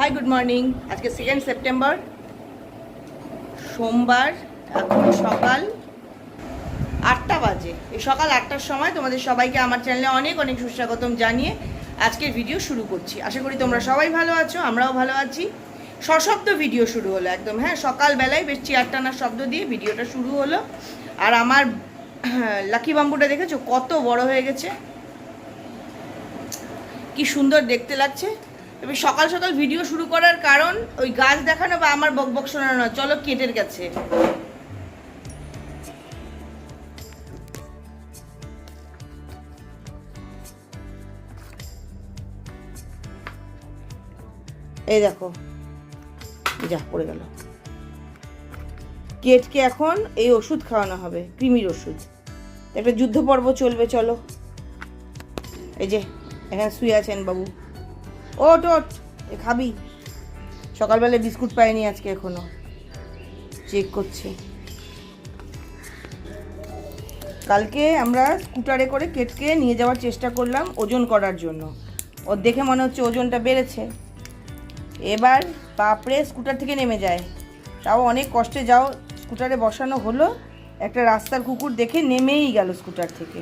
Hi good morning. আজকে 2 September সোমবার। এখন সকাল 8টা বাজে। এই সকাল 8টার সময় তোমাদের সবাইকে আমার চ্যানেলে অনেক অনেক সুস্বাগতম জানিয়ে আজকের ভিডিও শুরু করছি। আশা করি তোমরা সবাই ভালো আছো, আমরাও ভালো আছি। সশব্দ ভিডিও শুরু হলো একদম, হ্যাঁ, সকালবেলায় বেশ চেয়ার টানার শব্দ দিয়ে ভিডিওটা শুরু হলো। আর আমার লাকি বাম্বুটা দেখেছো কত বড় হয়ে গেছে, কি সুন্দর দেখতে লাগছে। এবার সকাল সকাল ভিডিও শুরু করার কারণ ওই গাছ দেখানো বা আমার বকবক শোনানো না, চলো কেটের কাছে। এই দেখো, যা পড়ে গেল। কেটকে এখন এই ওষুধ খাওয়ানো হবে, কৃমির ওষুধ। একটা যুদ্ধ পর্ব চলবে, চলো। এই যে এখানে শুয়ে আছেন বাবু, ওট ওট, এ খাবি? সকালবেলায় বিস্কুট পাইনি আজকে, এখনো চেক করছে। কালকে আমরা স্কুটারে করে কেটকে নিয়ে যাওয়ার চেষ্টা করলাম ওজন করার জন্য। ওর দেখে মনে হচ্ছে ওজনটা বেড়েছে। এবার বাপরে স্কুটার থেকে নেমে যায়, তাও অনেক কষ্টে যাও স্কুটারে বসানো হলো। একটা রাস্তার কুকুর দেখে নেমেই গেল স্কুটার থেকে।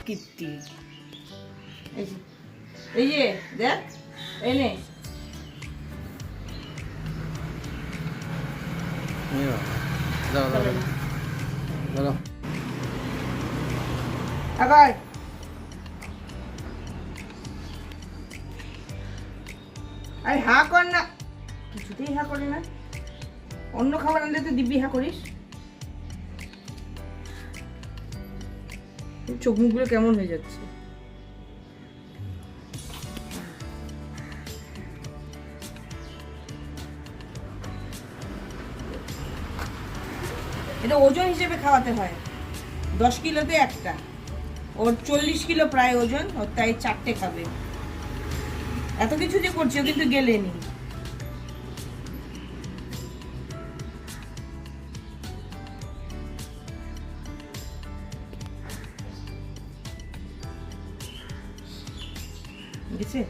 কীর্তি, এই যে দেখ, এনে আবার আরে হা কর না, কিছুতেই হা করে না। অন্য খাবার আনলে তো দিব্যি হা করিস। চোখ মুখগুলো কেমন হয়ে যাচ্ছে। এটা ওজন হিসেবে খাওয়াতে হয়। 10 কিলোতে একটা, ওর 40 কিলো প্রায় ওজন, ওর তাই 4টে খাবে। এত কিছু যে করছে ও কিন্তু গেলেনি। গেছে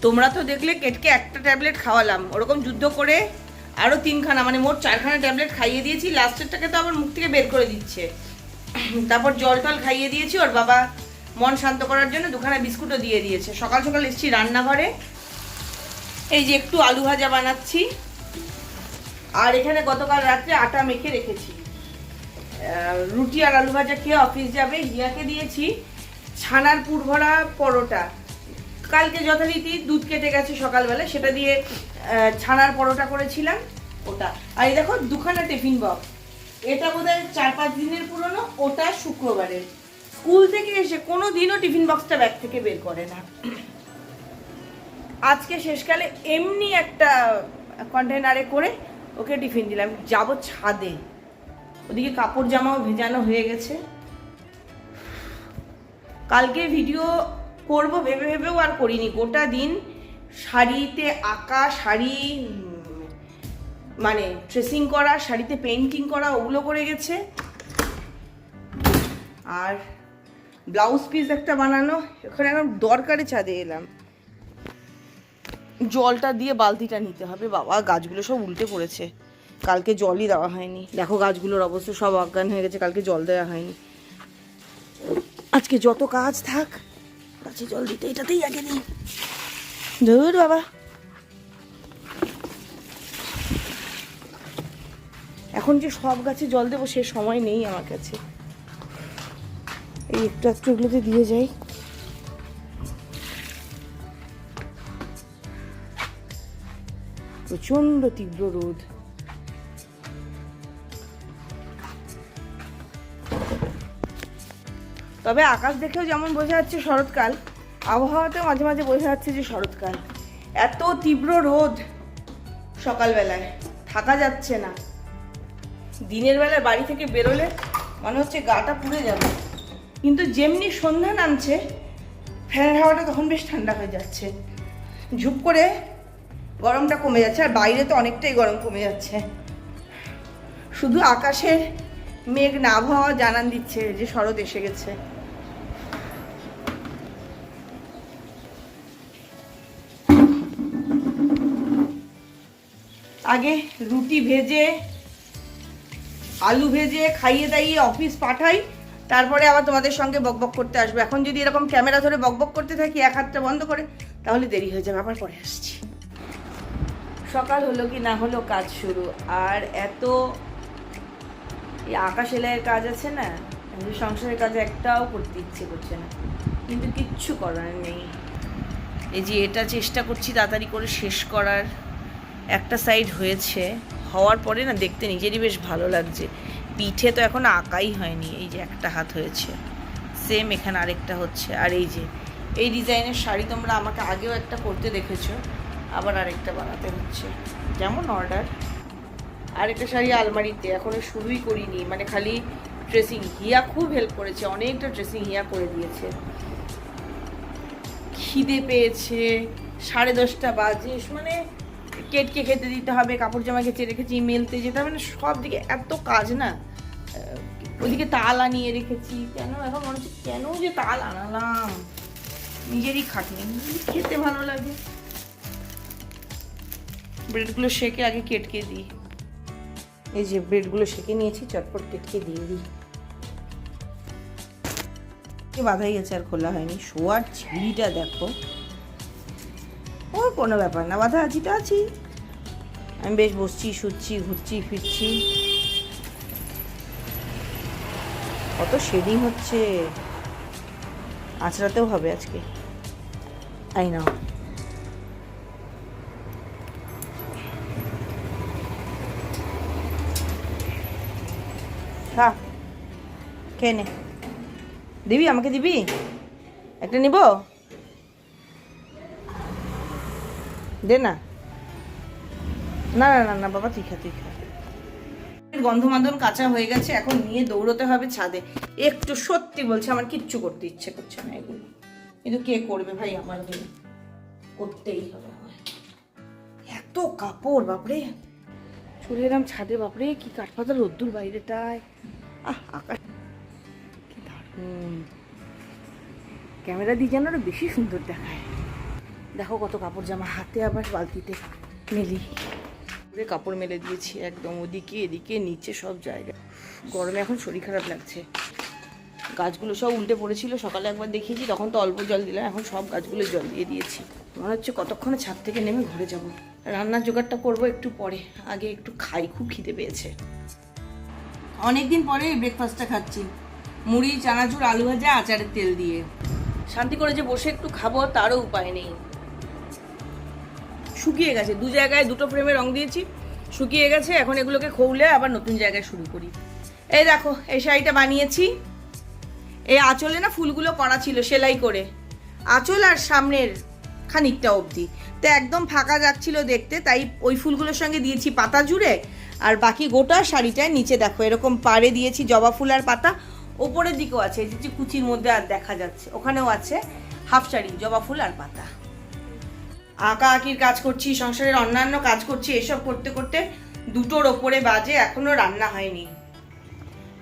তোমরা তো দেখলে কেটকে একটা ট্যাবলেট খাওয়ালাম, ওরকম যুদ্ধ করে আরও 3খানা, মানে মোট 4খানা ট্যাবলেট খাইয়ে দিয়েছি। লাস্টেরটাকে তো আবার মুখ থেকে বের করে দিচ্ছে। তারপর জল টল খাইয়ে দিয়েছি। ওর বাবা মন শান্ত করার জন্য 2খানা বিস্কুটও দিয়ে দিয়েছে। সকাল সকাল এসেছি রান্নাঘরে, এই যে একটু আলু ভাজা বানাচ্ছি। আর এখানে গতকাল রাত্রে আটা মেখে রেখেছি, রুটি আর আলু ভাজা খেয়ে অফিস যাবে। হিয়াকে দিয়েছি ছানার পুর ভরা পরোটা। কালকে যথারীতি দুধ কেটে গেছে সকালবেলা, সেটা দিয়ে ছানার পরোটা করেছিলাম ওটা। আর এই দেখো 2খানা টিফিন বক্স, এটা বোধহয় 4-5 দিনের পুরনো, ওটা শুক্রবারের। স্কুল থেকে এসে কোনো দিনও টিফিন বক্সটা ব্যাগ থেকে বের করে না। আজকে শেষকালে এমনি একটা কন্টেনারে করে ওকে টিফিন দিলাম। যাবো ছাদে, ওদিকে কাপড় জামাও ভেজানো হয়ে গেছে। কালকে ভিডিও করব ভেবে ভেবেও আর করিনি। গোটা দিন শাড়িতে আঁকা, শাড়ি মানে ট্রেসিং করা, শাড়িতে পেইন্টিং করা, ওগুলো করে গেছে। আর ব্লাউজ পিস একটা বানানো, এখানে এখন দরকারে ছাদে এলাম। জলটা দিয়ে বালতিটা নিতে হবে। বাবা গাছগুলো সব উল্টে পড়েছে, কালকে জলই দেওয়া হয়নি। দেখো গাছগুলোর অবস্থা সব অজ্ঞান হয়ে গেছে, কালকে জল দেওয়া হয়নি। আজকে যত কাজ থাক গাছে জল দিতে এটাতেই আগে দিই। ধুর বাবা, এখন যে সব গাছে জল দেবো সে সময় নেই আমার কাছে। এই একটু একটু এগুলোতে দিয়ে যাই। প্রচন্ড তীব্র রোদ। তবে আকাশ দেখেও যেমন বোঝা যাচ্ছে শরৎকাল, আবহাওয়াতেও মাঝে মাঝে বোঝা যাচ্ছে যে শরৎকাল। এত তীব্র রোদ সকালবেলায়, থাকা যাচ্ছে না। দিনের বেলায় বাড়ি থেকে বেরোলে মনে হচ্ছে গাটা পুড়ে যাবে, কিন্তু যেমনি সন্ধ্যা নামছে ফ্যানের হাওয়াটা তখন বেশ ঠান্ডা হয়ে যাচ্ছে। ঝুপ করে গরমটা কমে যাচ্ছে, আর বাইরে তো অনেকটাই গরম কমে যাচ্ছে। শুধু আকাশের মেঘ না আবহাওয়া জানান দিচ্ছে যে শরৎ এসে গেছে। আগে রুটি ভেজে আলু ভেজে খাইয়ে দাইয়ে অফিস পাঠাই, তারপরে আবার তোমাদের সঙ্গে বকবক করতে আসবো। এখন যদি এরকম ক্যামেরা ধরে বকবক করতে থাকি এক হাতটা বন্ধ করে, তাহলে দেরি হয়ে যাবে। আবার পরে আসছি। সকাল হলো কি না হলো কাজ শুরু। আর এত এই আঁকা সেলাইয়ের কাজ আছে না, সংসারের কাজ একটাও করতে ইচ্ছে করছে না, কিন্তু কিচ্ছু করার নেই। এই যে এটা চেষ্টা করছি তাড়াতাড়ি করে শেষ করার। একটা সাইড হয়েছে, হওয়ার পরে না দেখতে নিজেরই বেশ ভালো লাগছে। পিঠে তো এখন আঁকাই হয়নি, এই যে একটা হাত হয়েছে, সেম এখানে আরেকটা হচ্ছে। আর এই যে এই ডিজাইনের শাড়ি তোমরা আমাকে আগেও একটা করতে দেখেছো, আবার আরেকটা বানাতে হচ্ছে, যেমন অর্ডার। আরেকটা শাড়ি আলমারিতে, এখনো শুরুই করিনি, মানে খালি ড্রেসিং। হিয়া খুব হেল্প করেছে, অনেকটা ড্রেসিং হিয়া করে দিয়েছে। খিদে পেয়েছে, 10:30 বাজে, মানে কেটকে খেতে দিতে হবে, কাপড় জামা কেচে রেখেছি, মেলতে যেতে হবে, মানে সব দিকে এত কাজ না। ওইদিকে তাল আনিয়ে রেখেছি, কেন এখন মনে হচ্ছে কেন যে তাল আনালাম, নিজেরই খাটনি, খেতে ভালো লাগে। ব্রেডগুলো সেকে আগে কেটকে দিই। এই যে ব্রেডগুলো সেকে নিয়েছি, চটপট কেটকে দিয়ে দিই। বাঁধাই গেছে, আর খোলা হয়নি। শোয়ার ছিঁড়িটা দেখো, ওর কোনো ব্যাপার না, বাঁধা আছি তো আছি। আমি বেশ বসছি, শুচ্ছি, ঘুরছি, ফিরছি। কত শেডিং হচ্ছে, আঁচড়াতেও হবে আজকে। আই নাও, খা, খেয়ে নে। দিবি আমাকে, দিবি একটা? নিব, দে না। না না না না বাবা, তুই খা, তুই খা। গন্ধমাদন কাঁচা হয়ে গেছে, এখন নিয়ে দৌড়তে হবে ছাদে। একটু সত্যি বলছে, আমার কিচ্ছু করতে ইচ্ছে করছে না এগুলো, কিন্তু কে করবে ভাই, আমার জন্য করতেই হবে আমার। এত কাপড়, বাপরে। চলে এলাম ছাদে, বাপরে কি কাঠপাতা রোদ্দুর বাইরেটায়। আকাশ কি দারুণ, ক্যামেরা দিয়ে যেন আরো বেশি সুন্দর দেখায়। দেখো কত কাপড় জামা, হাতে আবার বালতিতে মেলি। কাপড় মেলে দিয়েছি একদম, ওদিকে এদিকে নিচে সব জায়গায়। গরমে এখন শরীর খারাপ লাগছে। গাছগুলো সব উল্টে পড়েছিল, সকালে একবার দেখিয়েছি, তখন তো অল্প জল দিলাম, এখন সব গাছগুলো জল দিয়ে দিয়েছি। মনে হচ্ছে কতক্ষণে ছাদ থেকে নেমে ঘুরে যাব। রান্নার জোগাড়টা করবো একটু পরে, আগে একটু খাই, খুব খিদে পেয়েছে। অনেকদিন পরে এই ব্রেকফাস্টটা খাচ্ছি, মুড়ি, চানাচুর, আলু ভাজা, আচারের তেল দিয়ে। শান্তি করে যে বসে একটু খাবো তারও উপায় নেই। শুকিয়ে গেছে, দু জায়গায় দুটো ফ্রেমে রং দিয়েছি, শুকিয়ে গেছে। এখন এগুলোকে খৌলে আবার নতুন জায়গায় শুরু করি। এই দেখো, এই শাড়িটা বানিয়েছি। এই আঁচলে না ফুলগুলো করা ছিল সেলাই করে, আঁচল আর সামনের খানিকটা অবধি, তো একদম ফাঁকা যাচ্ছিল দেখতে, তাই ওই ফুলগুলোর সঙ্গে দিয়েছি পাতা জুড়ে। আর বাকি গোটা শাড়িটায় নিচে দেখো এরকম পাড়ে দিয়েছি জবা ফুল আর পাতা। ওপরের দিকেও আছে, এই যে কুচির মধ্যে আর দেখা যাচ্ছে, ওখানেও আছে হাফ শাড়ি, জবা ফুল আর পাতা। আঁকা আঁকির কাজ করছি, সংসারের অন্যান্য কাজ করছি, এসব করতে করতে 2টোর ওপরে বাজে, এখনো রান্না হয়নি।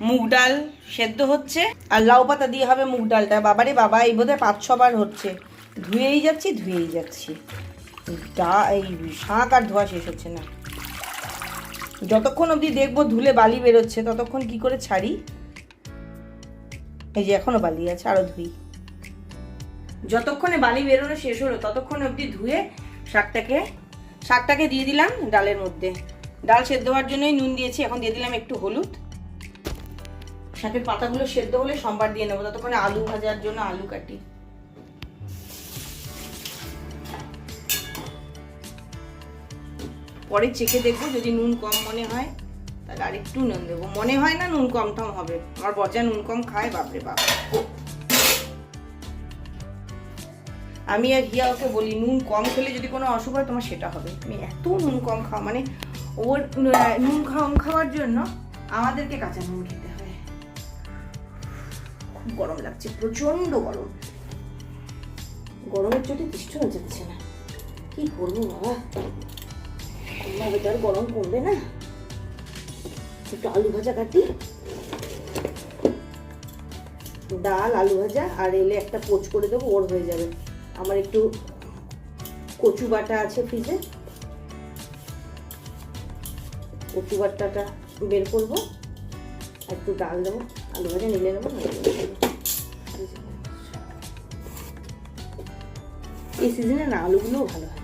মুগ ডাল সেদ্ধ হচ্ছে, আর লাউ পাতা দিয়ে হবে মুগ ডালটা। বাবারে বাবা, এই বোধহয় 5-6 বার হচ্ছে, ধুয়েই যাচ্ছি। এই শাঁক আর ধোয়া শেষ হচ্ছে না। যতক্ষণ অবধি দেখবো ধুলে বালি বেরোচ্ছে, ততক্ষণ কি করে ছাড়ি। এই যে এখনো বালি আছে, আরো ধুই। যতক্ষণে বালি বেরোনো শেষ হলো ততক্ষণ অবধি ধুয়ে শাকটাকে দিয়ে দিলাম ডালের মধ্যে। ডাল সেদ্ধ হওয়ার জন্যই নুন দিয়েছি, এখন দিয়ে দিলাম একটু হলুদ। শাকের পাতাগুলো সেদ্ধ হলে সোমবার দিয়ে নেবো, ততক্ষণে আলু ভাজার জন্য আলু কাটি। পরে চেখে দেখবো, যদি নুন কম মনে হয় তাহলে আরেকটু নুন দেবো। মনে হয় না নুন কম টম হবে, আমার বজা নুন কম খায়, বাপরে বাপ। আমি আর হিয়া ওকে বলি, নুন কম খেলে যদি কোনো অসুখ হয় তোমার সেটা হবে। আমি এত নুন কম খাওয়া, মানে ওর নুন কম খাওয়ার জন্য আমাদেরকে কাঁচা নুন খেতে হয়। খুব গরম লাগছে, প্রচন্ড গরম। গরমের চোটে তিষ্ঠ যাচ্ছে না, কি করবো বাবা, কমবে তো আর গরম কমবে না। একটু আলু ভাজা কাটি, ডাল আলু ভাজা আর এলে একটা পোচ করে দেবো, ওর হয়ে যাবে। আমার একটু কচু বাটা আছে ফ্রিজে, কচু বাটাটা বের করবো, একটু ডাল দেবো, আলু ভাজা নিলে নেবো। এই সিজনে না আলুগুলোও ভালো হয়।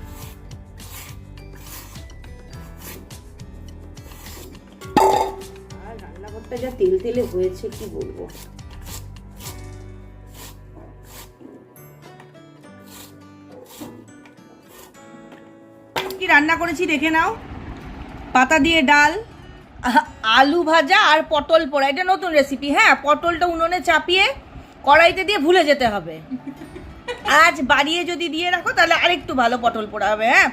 আর রান্নাঘরটা যা তেল তেলে হয়েছে কি বলবো। কি রান্না করেছি দেখে নাও। পাতা দিয়ে ডাল, আলু ভাজা আর পটল পোড়া। এটা নতুন রেসিপি। হ্যাঁ, পটলটা উনুনে চাপিয়ে কড়াইতে দিয়ে ভুলে যেতে হবে। আজ বাড়িয়ে যদি দিয়ে রাখো তাহলে আরেকটু ভালো পটল পোড়া হবে। হ্যাঁ,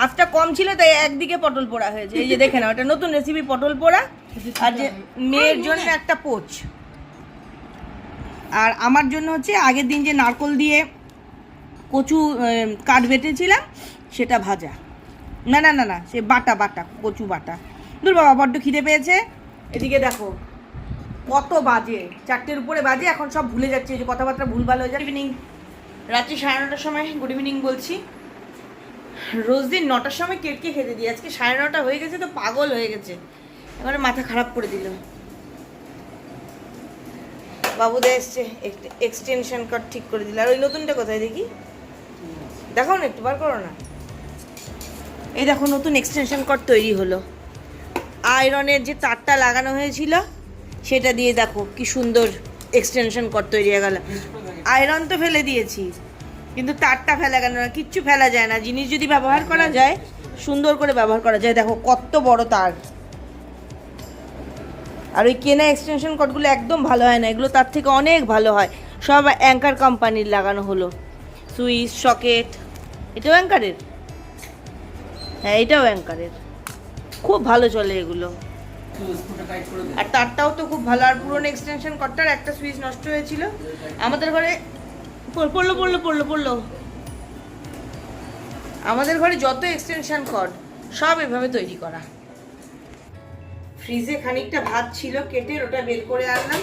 আজটা কম ছিল তাই একদিকে পটল পোড়া হয়েছে। এই যে দেখে নাও, এটা নতুন রেসিপি পটল পোড়া। আর যে মেয়ের জন্য একটা পোচ, আর আমার জন্য হচ্ছে আগের দিন যে নারকোল দিয়ে কচু কাঠ বেটেছিলাম সেটা ভাজা। না না না না, সে বাটা বাটা কচু বাটা। দূর বাবা, বড্ড খিদে পেয়েছে। এদিকে দেখো কত বাজে, 4টের উপরে বাজে। এখন সব ভুলে যাচ্ছে, যে কথাবার্তা ভুলভাল হয়ে যায়। ইভিনিং, রাত্রি 9:30টার সময় গুড ইভিনিং বলছি। রোজ দিন 9টার সময় কেটকে খেতে দিই, আজকে 9:30 হয়ে গেছে তো পাগল হয়ে গেছে, এবারে মাথা খারাপ করে দিল। বাবুদা এসছে, এক্সটেনশন কট ঠিক করে দিল। আর ওই নতুনটা কোথায় দেখি, দেখো না, একটু বার করো না। এই দেখো নতুন এক্সটেনশন কট তৈরি হলো। আয়রনের যে তারটা লাগানো হয়েছিল সেটা দিয়ে দেখো কি সুন্দর এক্সটেনশন কট তৈরি হয়ে গেল। আয়রন তো ফেলে দিয়েছি, কিন্তু তারটা ফেলা গেল না। কিচ্ছু ফেলা যায় না, জিনিস যদি ব্যবহার করা যায় সুন্দর করে ব্যবহার করা যায়। দেখো কত বড় তার। আর ওই কেনা এক্সটেনশন কটগুলো একদম ভালো হয় না, এগুলো তার থেকে অনেক ভালো হয়। সব অ্যাঙ্কার কোম্পানির লাগানো হলো, সুইচ সকেট। এটাও অ্যাঙ্কারের? হ্যাঁ, এটাও অ্যাঙ্কারের, খুব ভালো চলে এগুলো। আর তারটাও তো খুব ভালো। আর পুরোনো এক্সটেনশন কটটার একটা সুইচ নষ্ট হয়েছিল আমাদের ঘরে, পড়লো। আমাদের ঘরে যত এক্সটেনশন কট সব এভাবে তৈরি করা। ফ্রিজে খানিকটা ভাত ছিল কেটে, ওটা বের করে আনলাম।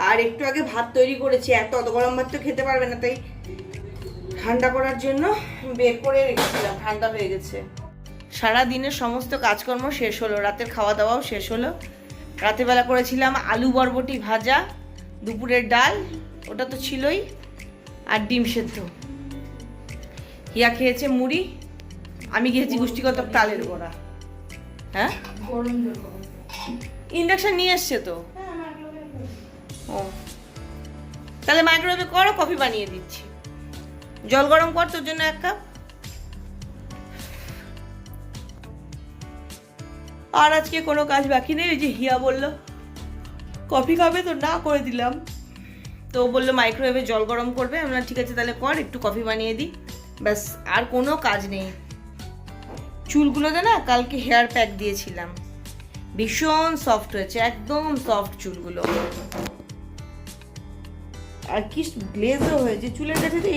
আর একটু আগে ভাত তৈরি করেছি, অত গরম ভাত তো খেতে পারবে না, তাই ঠান্ডা করার জন্য বের করে রেখেছিলাম, ঠান্ডা হয়ে গেছে। সারা দিনের সমস্ত কাজকর্ম শেষ হলো, রাতের খাওয়া দাওয়াও শেষ হলো। রাতেরবেলা করেছিলাম আলু বরবটি ভাজা, দুপুরের ডাল ওটা তো ছিলই, আর ডিম সেদ্ধ। হিয়া খেয়েছে মুড়ি, আমি খেয়েছি গুষ্টিগত তালের বড়া। হ্যাঁ, ইন্ডাকশন নিয়ে এসছে তো। ও, তাহলে মাইক্রোওয়েভে করো, কফি বানিয়ে দিচ্ছি। জল গরম কর তোর জন্য 1 কাপ। আর আজকে কোনো কাজ বাকি নেই। ওই যে হিয়া বললো কফি খাবে, তো না করে দিলাম। তো বললো মাইক্রোওয়েভে জল গরম করবে। আমরা ঠিক আছে তাহলে কর, একটু কফি বানিয়ে দিই, ব্যাস। আর কোনো কাজ নেই। চুলগুলোতে না কালকে হেয়ার প্যাক দিয়েছিলাম, ভীষণ সফট হয়েছে, একদম সফট চুলগুলো। আর কি গ্লেজও হয়েছে। চুলের কাছে তো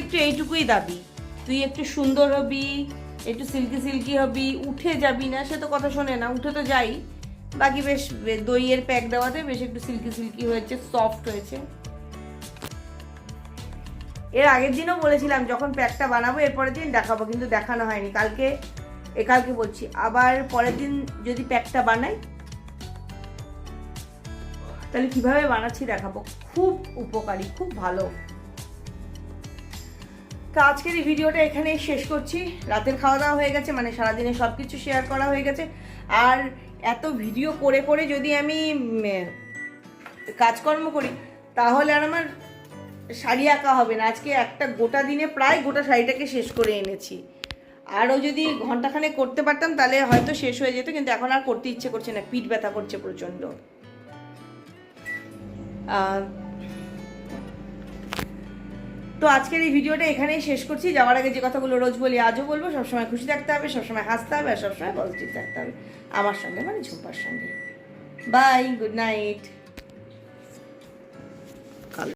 একটু এইটুকুই দাবি, তুই একটু সুন্দর হবি, একটু সিল্কি সিল্কি হবি, উঠে যাবি না, সে তো কথা শোনে না। উঠে তো যাই, বাকি বেশ দইয়ের প্যাক দেওয়াতে বেশ একটু সিল্কি সিল্কি হয়েছে, সফট হয়েছে। এর আগের দিনও বলেছিলাম যখন প্যাকটা বানাবো এরপরের দিন দেখাবো, কিন্তু দেখানো হয়নি। কালকে বলছি, আবার পরের দিন যদি প্যাকটা বানাই তাহলে কিভাবে বানাচ্ছি দেখাবো। খুব উপকারী, খুব ভালো। তো আজকের এই ভিডিওটা এখানেই শেষ করছি। রাতের খাওয়া দাওয়া হয়ে গেছে, মানে সারাদিনে সব কিছু শেয়ার করা হয়ে গেছে। আর এত ভিডিও করে করে যদি আমি কাজকর্ম করি তাহলে আর আমার শাড়ি আঁকা হবে না। আজকে একটা গোটা দিনে প্রায় গোটা শাড়িটাকে শেষ করে এনেছি। আরও যদি ঘন্টাখানে করতে পারতাম তাহলে হয়তো শেষ হয়ে যেত, কিন্তু এখন আর করতে ইচ্ছে করছে না, পিঠ ব্যথা করছে প্রচণ্ড। তো আজকের এই ভিডিওটা এখানেই শেষ করছি। যাওয়ার আগে যে কথাগুলো রোজ বলি আজও বলবো, সবসময় খুশি থাকতে হবে, সবসময় হাসতে হবে, আর সবসময় পজিটিভ থাকতে হবে আমার সঙ্গে, মানে ঝুম্পার সঙ্গে। Bye, good night.